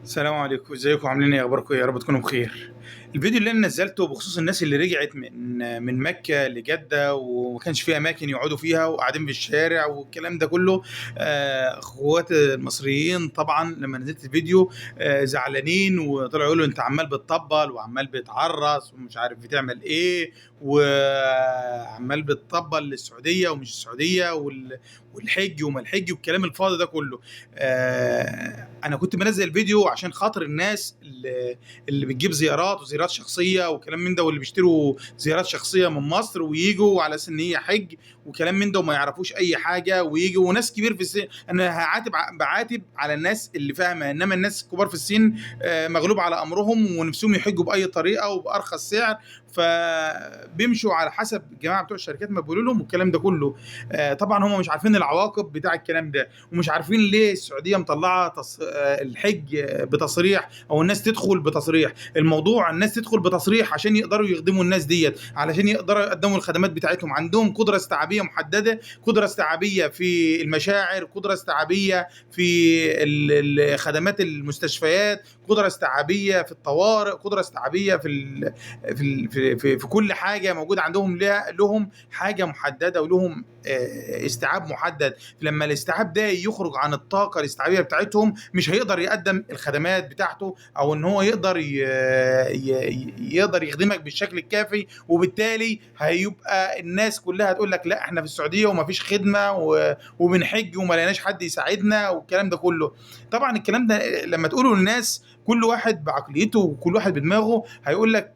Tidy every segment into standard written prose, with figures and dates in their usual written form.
السلام عليكم، ازيكم؟ عاملين ايه؟ اخباركم ايه؟ يا رب تكونوا بخير. الفيديو اللي انا نزلته بخصوص الناس اللي رجعت من مكة لجدة وما كانش في اماكن يقعدوا فيها وقاعدين في الشارع والكلام ده كله. اخوات المصريين طبعا لما نزلت الفيديو زعلانين، وطلعوا يقولوا انت عمال بتطبل وعمال بتعرس ومش عارف بتعمل ايه، وعمال بتطبل للسعودية ومش السعودية والحج وما الحج والكلام الفاضي ده كله. انا كنت منزل الفيديو عشان خاطر الناس اللي بتجيب زيارات وزيارات شخصيه وكلام من ده، واللي بيشتروا زيارات شخصيه من مصر ويجوا على اساس ان هي حج وكلام من ده وما يعرفوش اي حاجه ويجوا، وناس كبير في السن. انا بعاتب على الناس اللي فاهمه، انما الناس الكبار في السن مغلوب على امرهم ونفسهم يحجوا باي طريقه وبارخص سعر، فبيمشوا على حسب الجماعه بتوع الشركات ما بيقولوا لهم والكلام ده كله. طبعا هم مش عارفين العواقب بتاع الكلام ده، ومش عارفين ليه السعوديه مطلعه الحج بتصريح، او الناس تدخل بتصريح. الموضوع الناس تدخل بتصريح عشان يقدروا يخدموا الناس ديت، علشان يقدروا يقدموا الخدمات بتاعتهم. عندهم قدره استيعابيه محدده، قدره استيعابيه في المشاعر، قدره استيعابيه في خدمات المستشفيات، قدره استيعابيه في الطوارئ، قدره استيعابيه في كل حاجه موجوده عندهم. لهم حاجه محدده ولهم استيعاب محدد. لما الاستيعاب ده يخرج عن الطاقه الاستيعابيه بتاعتهم مش هيقدر يقدم الخدمات بتاعته، او ان هو يقدر يخدمك بالشكل الكافي. وبالتالي هيبقى الناس كلها تقول لك لا احنا في السعوديه ومفيش خدمه وبنحج وما لقيناش حد يساعدنا والكلام ده كله. طبعا الكلام ده لما تقوله للناس، كل واحد بعقليته وكل واحد بدماغه هيقول لك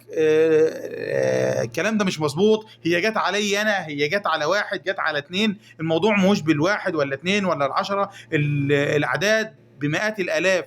الكلام ده مش مظبوط، هي جت علي انا، هي جت على واحد، جت على اتنين. الموضوع مش بالواحد ولا اتنين ولا العشرة، الاعداد بمئات الالاف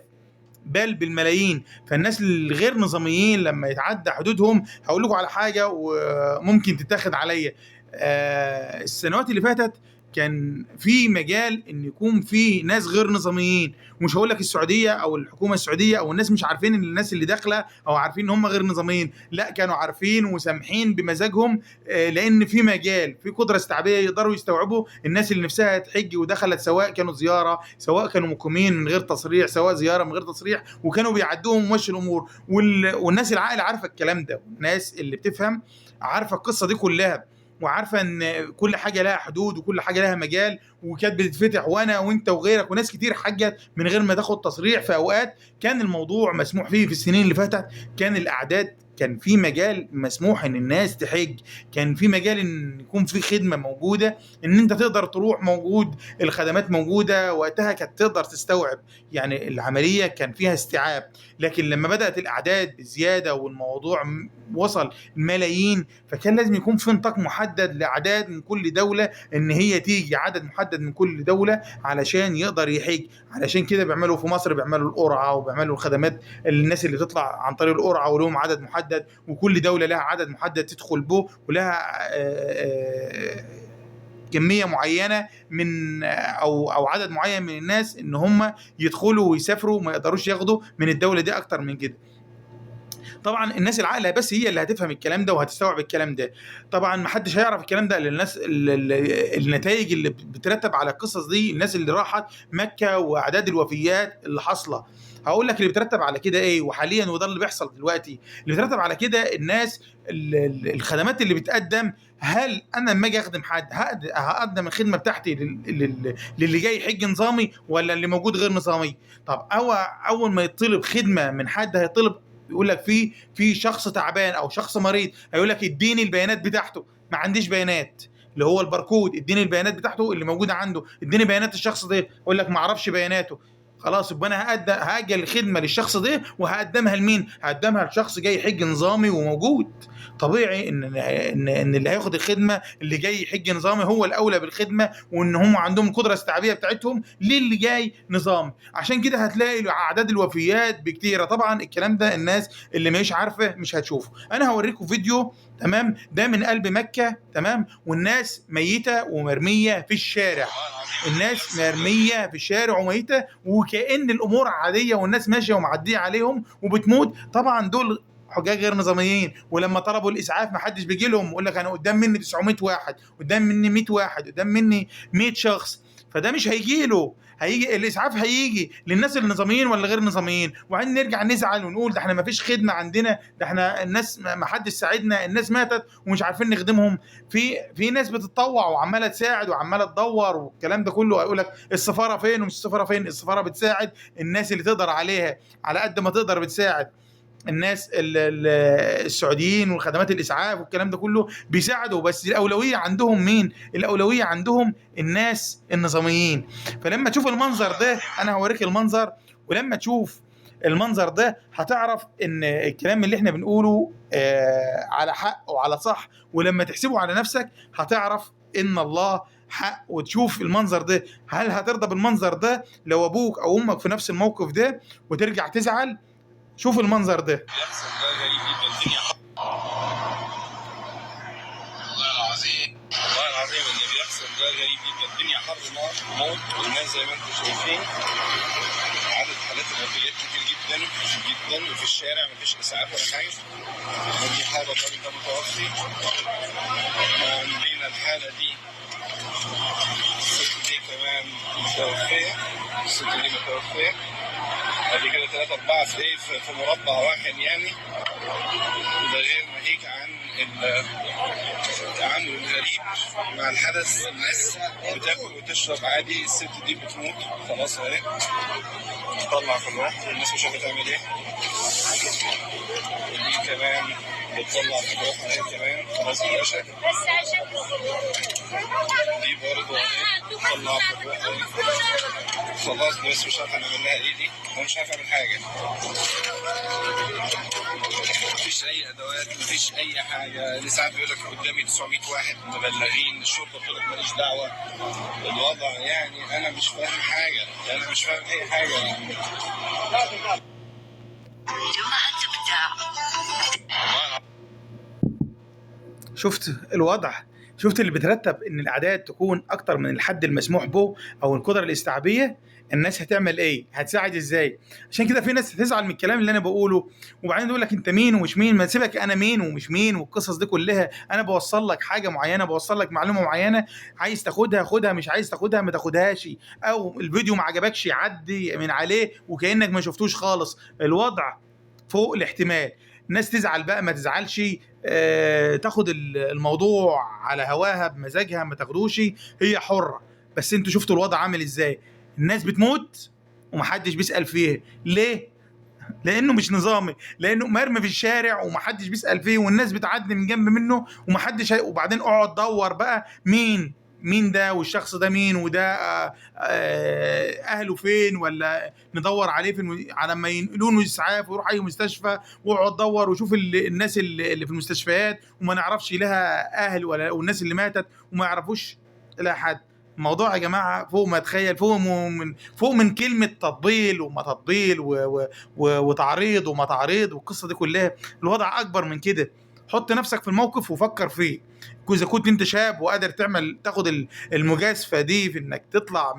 بل بالملايين. فالناس الغير نظاميين لما يتعدى حدودهم، هقول لكم على حاجه وممكن تتاخد عليا. السنوات اللي فاتت كان في مجال ان يكون في ناس غير نظاميين. مش هقول لك السعوديه او الحكومه السعوديه او الناس مش عارفين ان الناس اللي داخله او عارفين ان هم غير نظاميين، لا كانوا عارفين وسامحين بمزاجهم. لان في مجال، في قدره استيعابيه يقدروا يستوعبوا الناس اللي نفسها تحج ودخلت، سواء كانوا زياره، سواء كانوا مقيمين من غير تصريح، سواء زياره من غير تصريح، وكانوا بيعدوهم ومشي الامور. والناس العاقله عارفه الكلام ده، والناس اللي بتفهم عارفه القصه دي كلها، وعارفه ان كل حاجه لها حدود وكل حاجه لها مجال. وكانت بتتفتح، وانا وانت وغيرك وناس كتير حجت من غير ما تاخد تصريح. في اوقات كان الموضوع مسموح فيه في السنين اللي فاتت، كان الاعداد، كان في مجال مسموح ان الناس تحج، كان في مجال ان يكون في خدمه موجوده، ان انت تقدر تروح، موجود الخدمات موجوده. وقتها كانت تقدر تستوعب، يعني العمليه كان فيها استيعاب. لكن لما بدات الاعداد بزياده والموضوع وصل الملايين، فكان لازم يكون في نطاق محدد لاعداد من كل دوله، ان هي تيجي عدد محدد من كل دوله علشان يقدر يحج. علشان كده بيعملوا في مصر، بيعملوا القرعه وبيعملوا الخدمات، الناس اللي تطلع عن طريق القرعه ولهم عدد محدد، وكل دوله لها عدد محدد تدخل به، ولها كميه معينه من او عدد معين من الناس ان هم يدخلوا ويسافروا، ما يقدروش ياخدوا من الدوله دي اكتر من كده. طبعا الناس العاقله بس هي اللي هتفهم الكلام ده وهتستوعب الكلام ده. طبعا ما حدش هيعرف الكلام ده الا الناس النتائج اللي بترتب على القصص دي، الناس اللي راحت مكه واعداد الوفيات اللي حاصله. هقول لك اللي بيترتب على كده ايه، وحاليا وده اللي بيحصل دلوقتي. اللي بيترتب على كده الناس، الخدمات اللي بتقدم. هل انا لما اجي اخدم حد هقدم الخدمه بتاعتي للي جاي يحج نظامي ولا اللي موجود غير نظامي؟ طب اول ما يطلب خدمه من حد، هيطلب يقول لك في شخص تعبان او شخص مريض، هيقول لك اديني البيانات بتاعته. ما عنديش بيانات، اللي هو الباركود، اديني البيانات بتاعته اللي موجوده عنده، اديني بيانات الشخص ده. يقول لك ما اعرفش بياناته. خلاص، يبقى انا هاجل الخدمه للشخص ده، وهقدمها لمين؟ هقدمها لشخص جاي يحج نظامي وموجود. طبيعي ان اللي هياخد الخدمه اللي جاي يحج نظامي هو الاولى بالخدمه، وان هم عندهم القدره الاستيعابيه بتاعتهم للي جاي نظامي. عشان كده هتلاقي اعداد الوفيات بكتيره. طبعا الكلام ده الناس اللي مش عارفه مش هتشوفه. انا هوريكم فيديو، تمام، ده من قلب مكه، تمام، والناس ميته ومرميه في الشارع. الناس مرميه في الشارع وميته، وكأن الامور عاديه والناس ماشيه ومعديه عليهم وبتموت. طبعا دول حجاج غير نظاميين، ولما طلبوا الاسعاف ما حدش بيجي لهم. يقول لك انا قدام مني 900 واحد، قدام مني 100 واحد، قدام مني 100 شخص، فده مش هيجي له. هيجي الاسعاف هيجي للناس النظاميين ولا غير نظاميين، وبعدين نرجع نزعل ونقول ده احنا ما فيش خدمه عندنا، ده احنا الناس ما حدش ساعدنا، الناس ماتت ومش عارفين نخدمهم. في ناس بتتطوع وعماله تساعد وعماله تدور والكلام ده كله. هيقول لك السفاره فين ومش السفاره فين. السفاره بتساعد الناس اللي تقدر عليها على قد ما تقدر، بتساعد الناس السعوديين والخدمات الاسعاف والكلام ده كله بيساعدوا، بس الاولويه عندهم مين؟ الاولويه عندهم الناس النظاميين. فلما تشوف المنظر ده، انا هوريك المنظر، ولما تشوف المنظر ده هتعرف ان الكلام اللي احنا بنقوله على حق وعلى صح. ولما تحسبه على نفسك هتعرف ان الله حق. وتشوف المنظر ده، هل هترضى بالمنظر ده لو ابوك او امك في نفس الموقف ده وترجع تزعل؟ شوف المنظر ده. بيحصل ده غريب جدا. الدنيا والله العظيم والله العظيم اللي بيحصل ده غريب جدا. الدنيا حر نار موت، والناس زي ما انتم شايفين عدد حالات الوفيات كتير جدا جدا، وفي الشارع مفيش اسعاف ولا حاجه. ودي حاله الراجل ده متوفي. عندنا الحاله دي الست دي كمان متوفيه. الست دي متوفيه. ادي كده 3 4 تلاقيه في مربع واحد يعني. ده غير ناهيك عن التعامل الغريب مع الحدث. الناس بتاكل وتشرب عادي، الست دي بتموت خلاص اهي، تطلع في الروح والناس مش عارفه تعمل ايه. ودي كمان بتطلع في الروح اهي كمان خلاص يا باشا. دي برضه بتطلع في الروح اهي خلاص، بس مش عارفه نعمل لها ايه دي، ومش عارف اعمل حاجه. مفيش اي ادوات، مفيش اي حاجه. الاسعاف بيقول لك قدامي 900 واحد مبلغين، الشرطه بتقول لك ماليش دعوه. الوضع يعني انا مش فاهم حاجه، انا مش فاهم اي حاجه يعني. شفت الوضع؟ شفت اللي بترتب ان الاعداد تكون اكتر من الحد المسموح به او القدره الاستيعابيه؟ الناس هتعمل ايه؟ هتساعد ازاي؟ عشان كده في ناس هتزعل من الكلام اللي انا بقوله، وبعدين يقول لك انت مين ومش مين. ما سيبك انا مين ومش مين والقصص دي كلها. انا بوصل لك حاجه معينه، بوصل لك معلومه معينه، عايز تاخدها خدها، مش عايز تاخدها ما تاخدهاش. او الفيديو ما عجبكش عدي من عليه وكانك ما شفتوش خالص. الوضع فوق الاحتمال. الناس تزعل بقى ما تزعلش، تاخد الموضوع على هواها بمزاجها ما تاخدوش، هي حرة. بس انتوا شفتوا الوضع عامل ازاي؟ الناس بتموت ومحدش بيسأل فيها. ليه؟ لانه مش نظامي، لانه مرمي في الشارع ومحدش بيسأل فيه، والناس بتعدي من جنب منه ومحدش وبعدين اقعد دور بقى مين ده، والشخص ده مين، وده اهله فين، ولا ندور عليه فين على ما ينقلوا له اسعاف ويروح اي مستشفى، واقعد دور وشوف الناس اللي في المستشفيات وما نعرفش لها اهل، ولا والناس اللي ماتت وما يعرفوش لها حد. الموضوع يا جماعه فوق ما اتخيل، فوق من كلمه تطبيل وما تطبيل وتعريض وما تعريض والقصه دي كلها. الوضع اكبر من كده. حط نفسك في الموقف وفكر فيه. اذا كنت انت شاب وقادر تاخد المجازفه دي في انك تطلع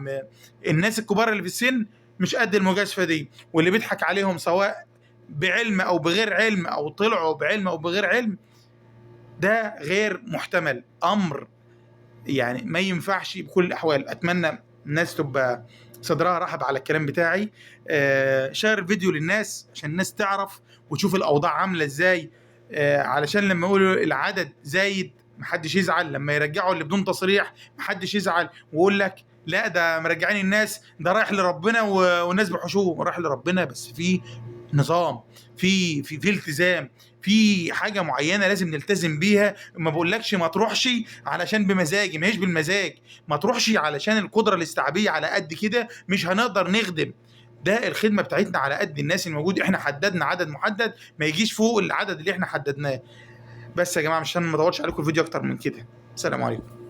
الناس الكبار اللي في السن مش قد المجازفه دي، واللي بيضحك عليهم سواء بعلم او بغير علم، او طلعوا بعلم او بغير علم، ده غير محتمل. امر يعني ما ينفعش بكل الاحوال. اتمنى الناس تبقى صدرها رحب على الكلام بتاعي. شير الفيديو للناس عشان الناس تعرف وتشوف الاوضاع عامله ازاي، علشان لما يقولوا العدد زايد محدش يزعل، لما يرجعوا اللي بدون تصريح محدش يزعل ويقول لك لا ده مرجعين الناس، ده رايح لربنا والناس بحشوه. رايح لربنا بس في نظام، في التزام، في حاجه معينه لازم نلتزم بيها. ما بقولكش ما تروحش علشان بمزاجي، ما هيش بالمزاج. ما تروحش علشان القدره الاستيعابيه على قد كده مش هنقدر نخدم. ده الخدمه بتاعتنا على قد الناس الموجود. احنا حددنا عدد محدد ما يجيش فوق العدد اللي احنا حددناه. بس يا جماعه مش ما اطولش عليكم الفيديو اكتر من كده. السلام عليكم.